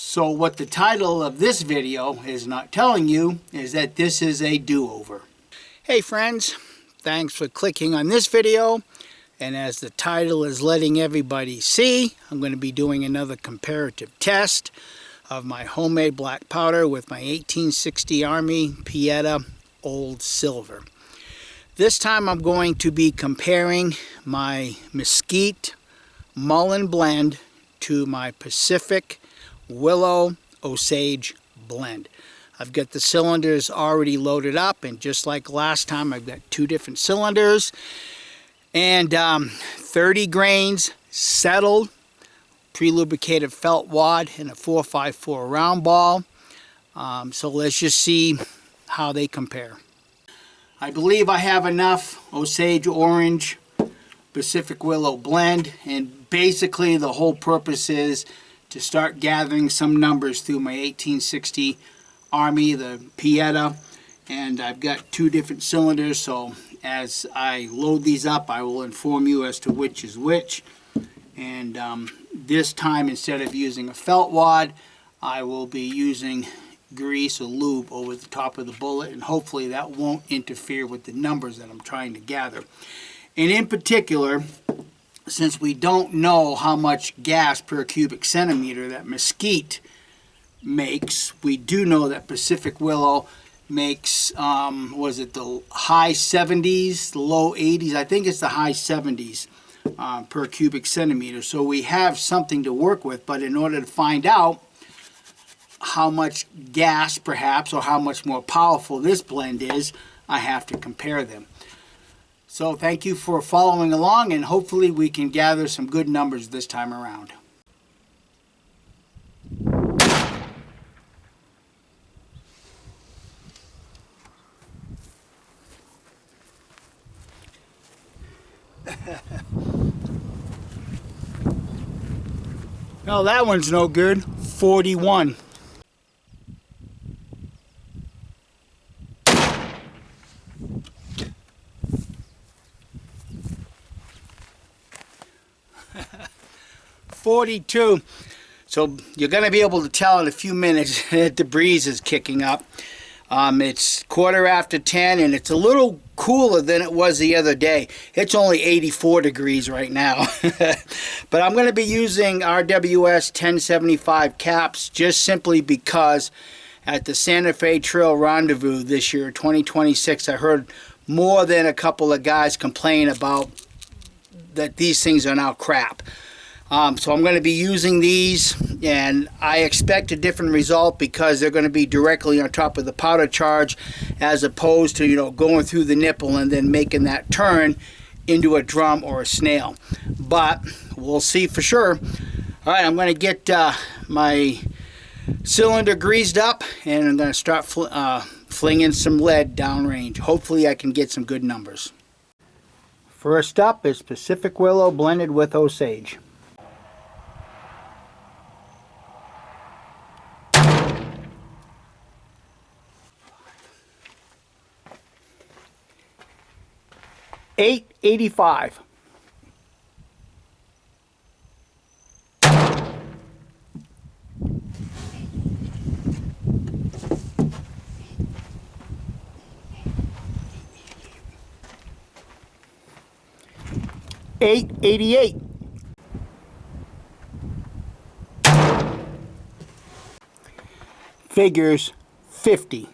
So what the title of this video is not telling you is that this is a do-over. Hey friends, thanks for clicking on this video. And as the title is letting everybody see, I'm going to be doing another comparative test of my homemade black powder with my 1860 Army Pieta Old Silver. This time I'm going to be comparing my Mesquite Mullen blend to my Pacific Willow Osage blend. I've got the cylinders already loaded up, and just like last time, I've got two different cylinders and 30 grains settled pre-lubricated felt wad in a 454 round ball. So let's just see how they compare. I believe I have enough Osage Orange Pacific Willow blend, and basically the whole purpose is to start gathering some numbers through my 1860 Army, the Pieta, and I've got two different cylinders, so as I load these up I will inform you as to which is which. And this time, instead of using a felt wad, I will be using grease or lube over the top of the bullet, and hopefully that won't interfere with the numbers that I'm trying to gather. And in particular, since we don't know how much gas per cubic centimeter that Mesquite makes, we do know that Pacific Willow makes, was it the high 70s, the low 80s? I think it's the high 70s per cubic centimeter. So we have something to work with, but in order to find out how much gas perhaps, or how much more powerful this blend is, I have to compare them. So thank you for following along, and hopefully we can gather some good numbers this time around. No, that one's no good. 41. .42. So you're going to be able to tell in a few minutes that the breeze is kicking up. It's 10:15 and it's a little cooler than it was the other day. It's only 84 degrees right now. But I'm going to be using RWS 1075 caps just simply because at the Santa Fe Trail Rendezvous this year, 2026, I heard more than a couple of guys complain about that these things are now crap. So I'm going to be using these, and I expect a different result because they're going to be directly on top of the powder charge, as opposed to, you know, going through the nipple and then making that turn into a drum or a snail. But we'll see for sure. All right, I'm going to get my cylinder greased up, and I'm going to start flinging some lead downrange. Hopefully I can get some good numbers. First up is Pacific Willow blended with Osage. $8.85. $8.88. Figures 50.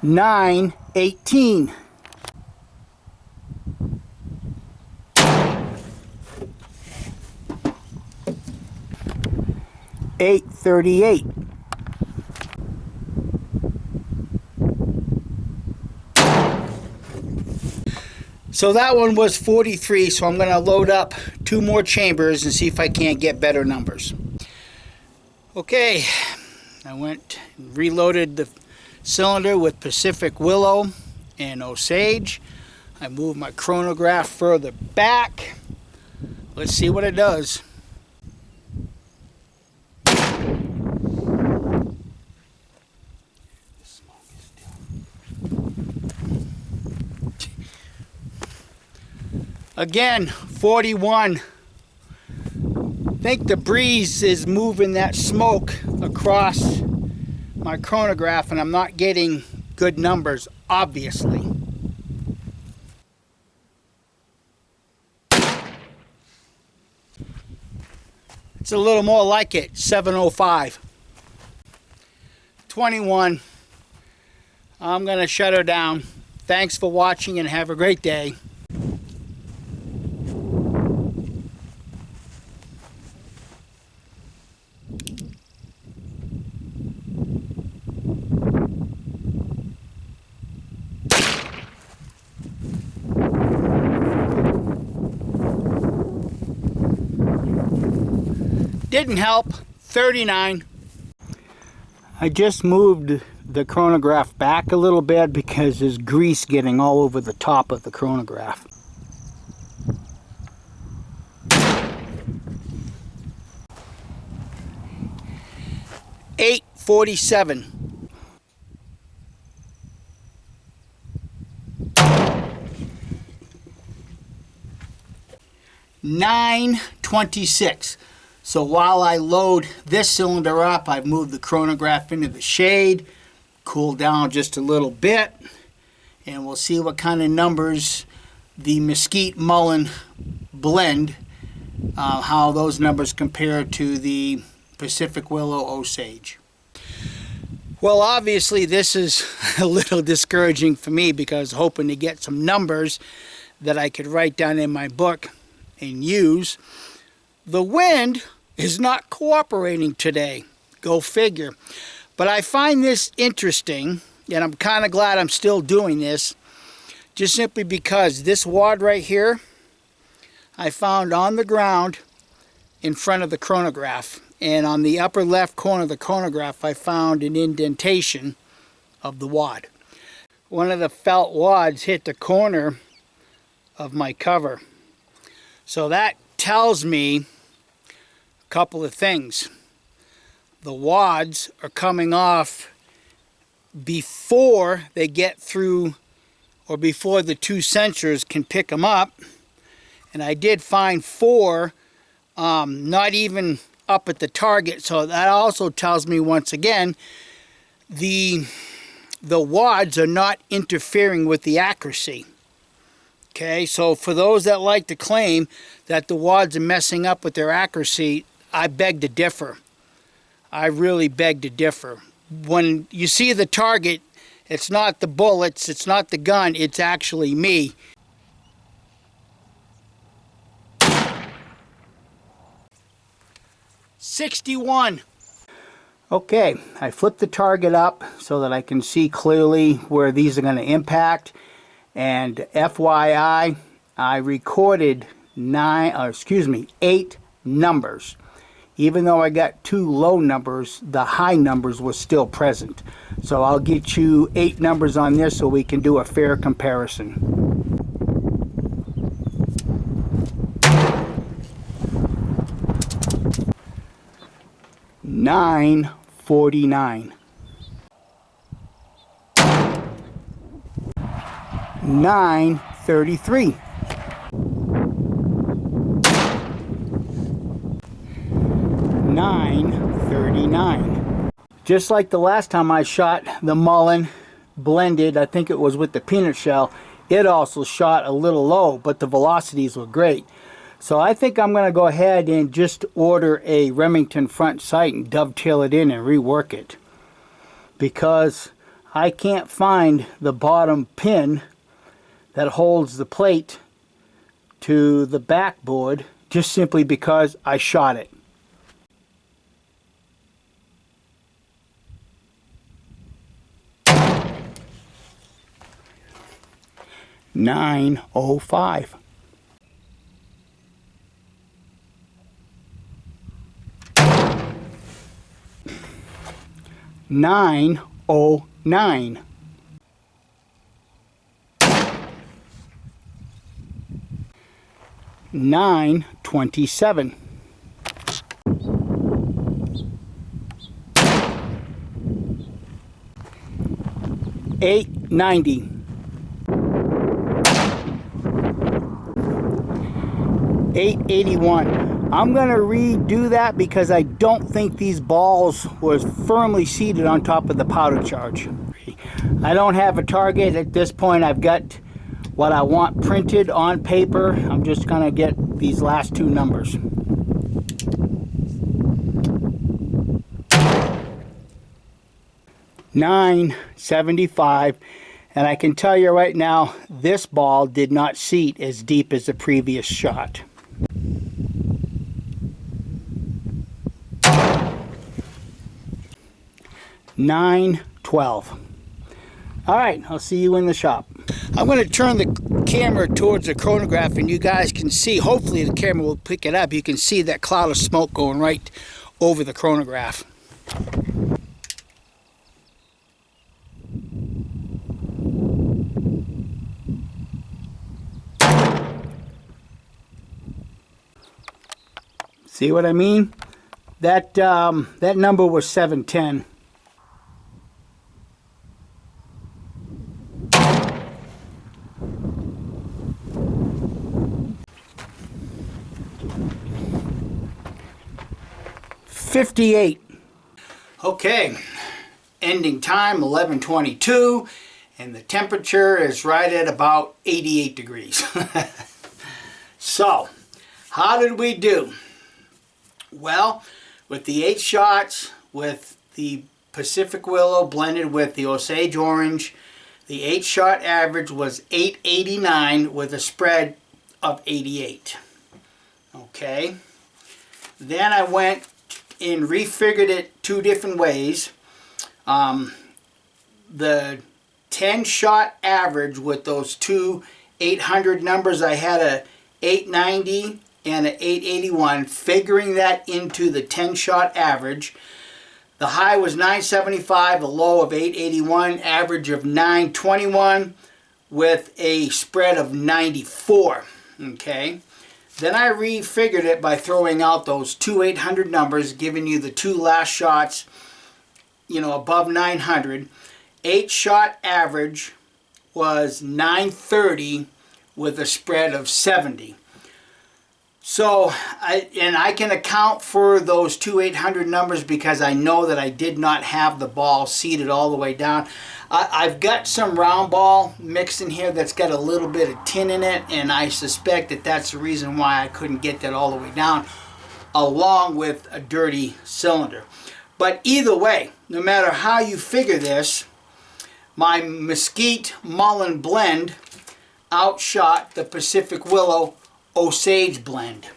$9.18. $8.38. So that one was 43, so I'm going to load up two more chambers and see if I can't get better numbers. Okay, I went and reloaded the cylinder with Pacific Willow and Osage. I moved my chronograph further back. Let's see what it does. Again, 41. I think the breeze is moving that smoke across my chronograph, and I'm not getting good numbers, obviously. It's a little more like it, 705. 21. I'm going to shut her down. Thanks for watching and have a great day. Didn't help. 39. I just moved the chronograph back a little bit because there's grease getting all over the top of the chronograph. $8.47. $9.26. So while I load this cylinder up, I've moved the chronograph into the shade, cooled down just a little bit, and we'll see what kind of numbers the Mesquite Mullen blend, how those numbers compare to the Pacific Willow Osage. Well, obviously this is a little discouraging for me because I was hoping to get some numbers that I could write down in my book and use. The wind is not cooperating today. Go figure. But I find this interesting, and I'm kind of glad I'm still doing this, just simply because this wad right here, I found on the ground in front of the chronograph. And on the upper left corner of the chronograph, I found an indentation of the wad. One of the felt wads hit the corner of my cover. So that tells me a couple of things. The wads are coming off before they get through, or before the two sensors can pick them up. And I did find 4 not even up at the target, so that also tells me once again the wads are not interfering with the accuracy. Okay, so for those that like to claim that the wads are messing up with their accuracy, I beg to differ. I really beg to differ. When you see the target, it's not the bullets, it's not the gun, it's actually me. $61. Okay, I flipped the target up so that I can see clearly where these are going to impact. And FYI, I recorded 8 numbers. Even though I got 2 low numbers, the high numbers were still present. So I'll get you 8 numbers on this so we can do a fair comparison. $9.49. $9.33. $9.39. Just like the last time I shot the Mullen blended, I think it was with the peanut shell, it also shot a little low, but the velocities were great. So I think I'm going to go ahead and just order a Remington front sight and dovetail it in and rework it, because I can't find the bottom pin that holds the plate to the backboard, just simply because I shot it. $9.05. $9.09. $9.27. $8.90. 881. I'm going to redo that because I don't think these balls was firmly seated on top of the powder charge. I don't have a target at this point. I've got what I want printed on paper. I'm just going to get these last two numbers. .975, and I can tell you right now, this ball did not seat as deep as the previous shot. .912. All right, I'll see you in the shop. I'm going to turn the camera towards the chronograph, and you guys can see, hopefully the camera will pick it up, you can see that cloud of smoke going right over the chronograph. See what I mean? That number was 710. .58. Okay, ending time 11:22, and the temperature is right at about 88 degrees. So, how did we do? Well, with the 8 shots, with the Pacific Willow blended with the Osage Orange, the 8-shot average was 889 with a spread of 88. Okay. Then I went and refigured it 2 different ways. The 10-shot average with those 2 800 numbers, I had a 890 and an 881, figuring that into the 10-shot average. The high was 975, a low of 881, average of 921 with a spread of 94. Okay. Then I refigured it by throwing out those 2 800 numbers, giving you the 2 last shots, you know, above 900. 8-shot average was 930 with a spread of 70. So, I can account for those 2 800 numbers because I know that I did not have the ball seated all the way down. I've got some round ball mixed in here that's got a little bit of tin in it, and I suspect that that's the reason why I couldn't get that all the way down, along with a dirty cylinder. But either way, no matter how you figure this, my Mesquite Mullen blend outshot the Pacific Willow Osage blend.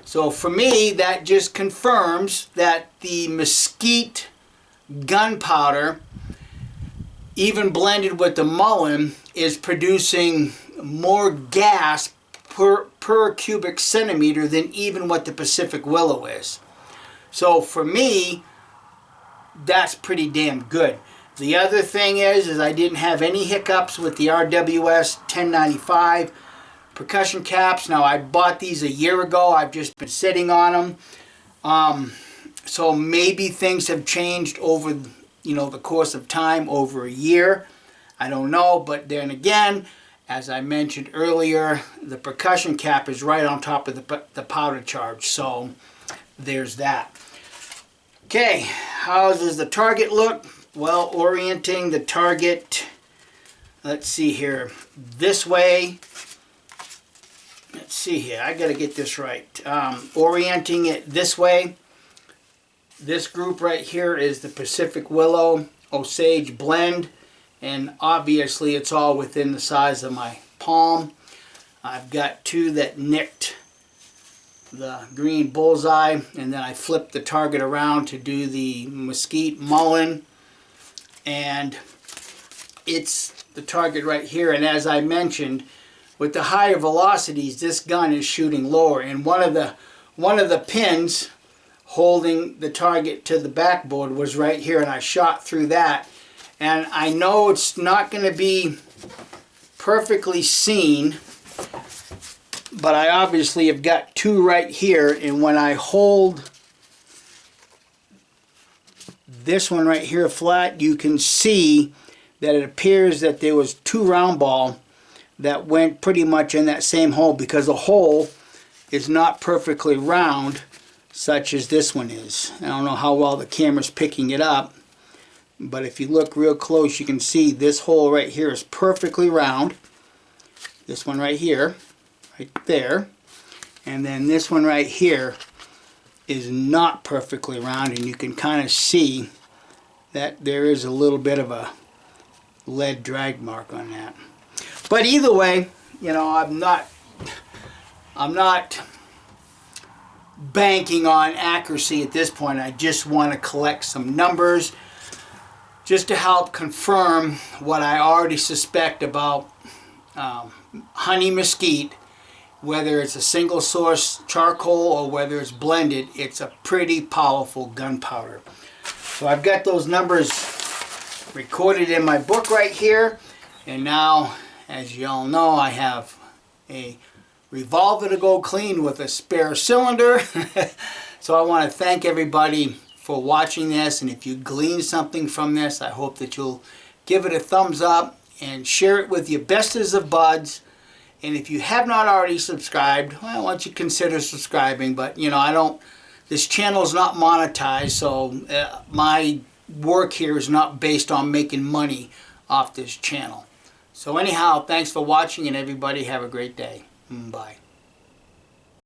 So for me, that just confirms that the Mesquite gunpowder, even blended with the Mullen, is producing more gas per cubic centimeter than even what the Pacific Willow is. So for me, that's pretty damn good. The other thing is I didn't have any hiccups with the RWS 1095 percussion caps. Now, I bought these a year ago. I've just been sitting on them. So maybe things have changed over, the course of time, over a year. I don't know. But then again, as I mentioned earlier, the percussion cap is right on top of the powder charge. So there's that. Okay, how does the target look? Well, orienting the target, let's see here, this way. Let's see here, I got to get this right. Orienting it this way. This group right here is the Pacific Willow Osage blend, and obviously it's all within the size of my palm. I've got 2 that nicked the green bullseye, and then I flipped the target around to do the Mesquite Mullen, and it's the target right here. And as I mentioned, with the higher velocities, this gun is shooting lower, and one of the pins holding the target to the backboard was right here, and I shot through that. And I know it's not going to be perfectly seen, but I obviously have got 2 right here, and when I hold this one right here flat, you can see that it appears that there was 2 round ball that went pretty much in that same hole, because the hole is not perfectly round, such as this one is. I don't know how well the camera's picking it up, but if you look real close, you can see this hole right here is perfectly round. This one right here, right there, and then this one right here is not perfectly round, and you can kind of see that there is a little bit of a lead drag mark on that. But either way, you know, I'm not banking on accuracy at this point. I just want to collect some numbers just to help confirm what I already suspect about honey mesquite. Whether it's a single source charcoal or whether it's blended, it's a pretty powerful gunpowder. So I've got those numbers recorded in my book right here, and now, as you all know, I have a revolver to go clean with a spare cylinder. So I want to thank everybody for watching this, and if you glean something from this, I hope that you'll give it a thumbs up and share it with your bestest of buds. And if you have not already subscribed, well, why don't you consider subscribing? But you know, this channel is not monetized, so my work here is not based on making money off this channel. So anyhow, thanks for watching, and everybody have a great day. Bye.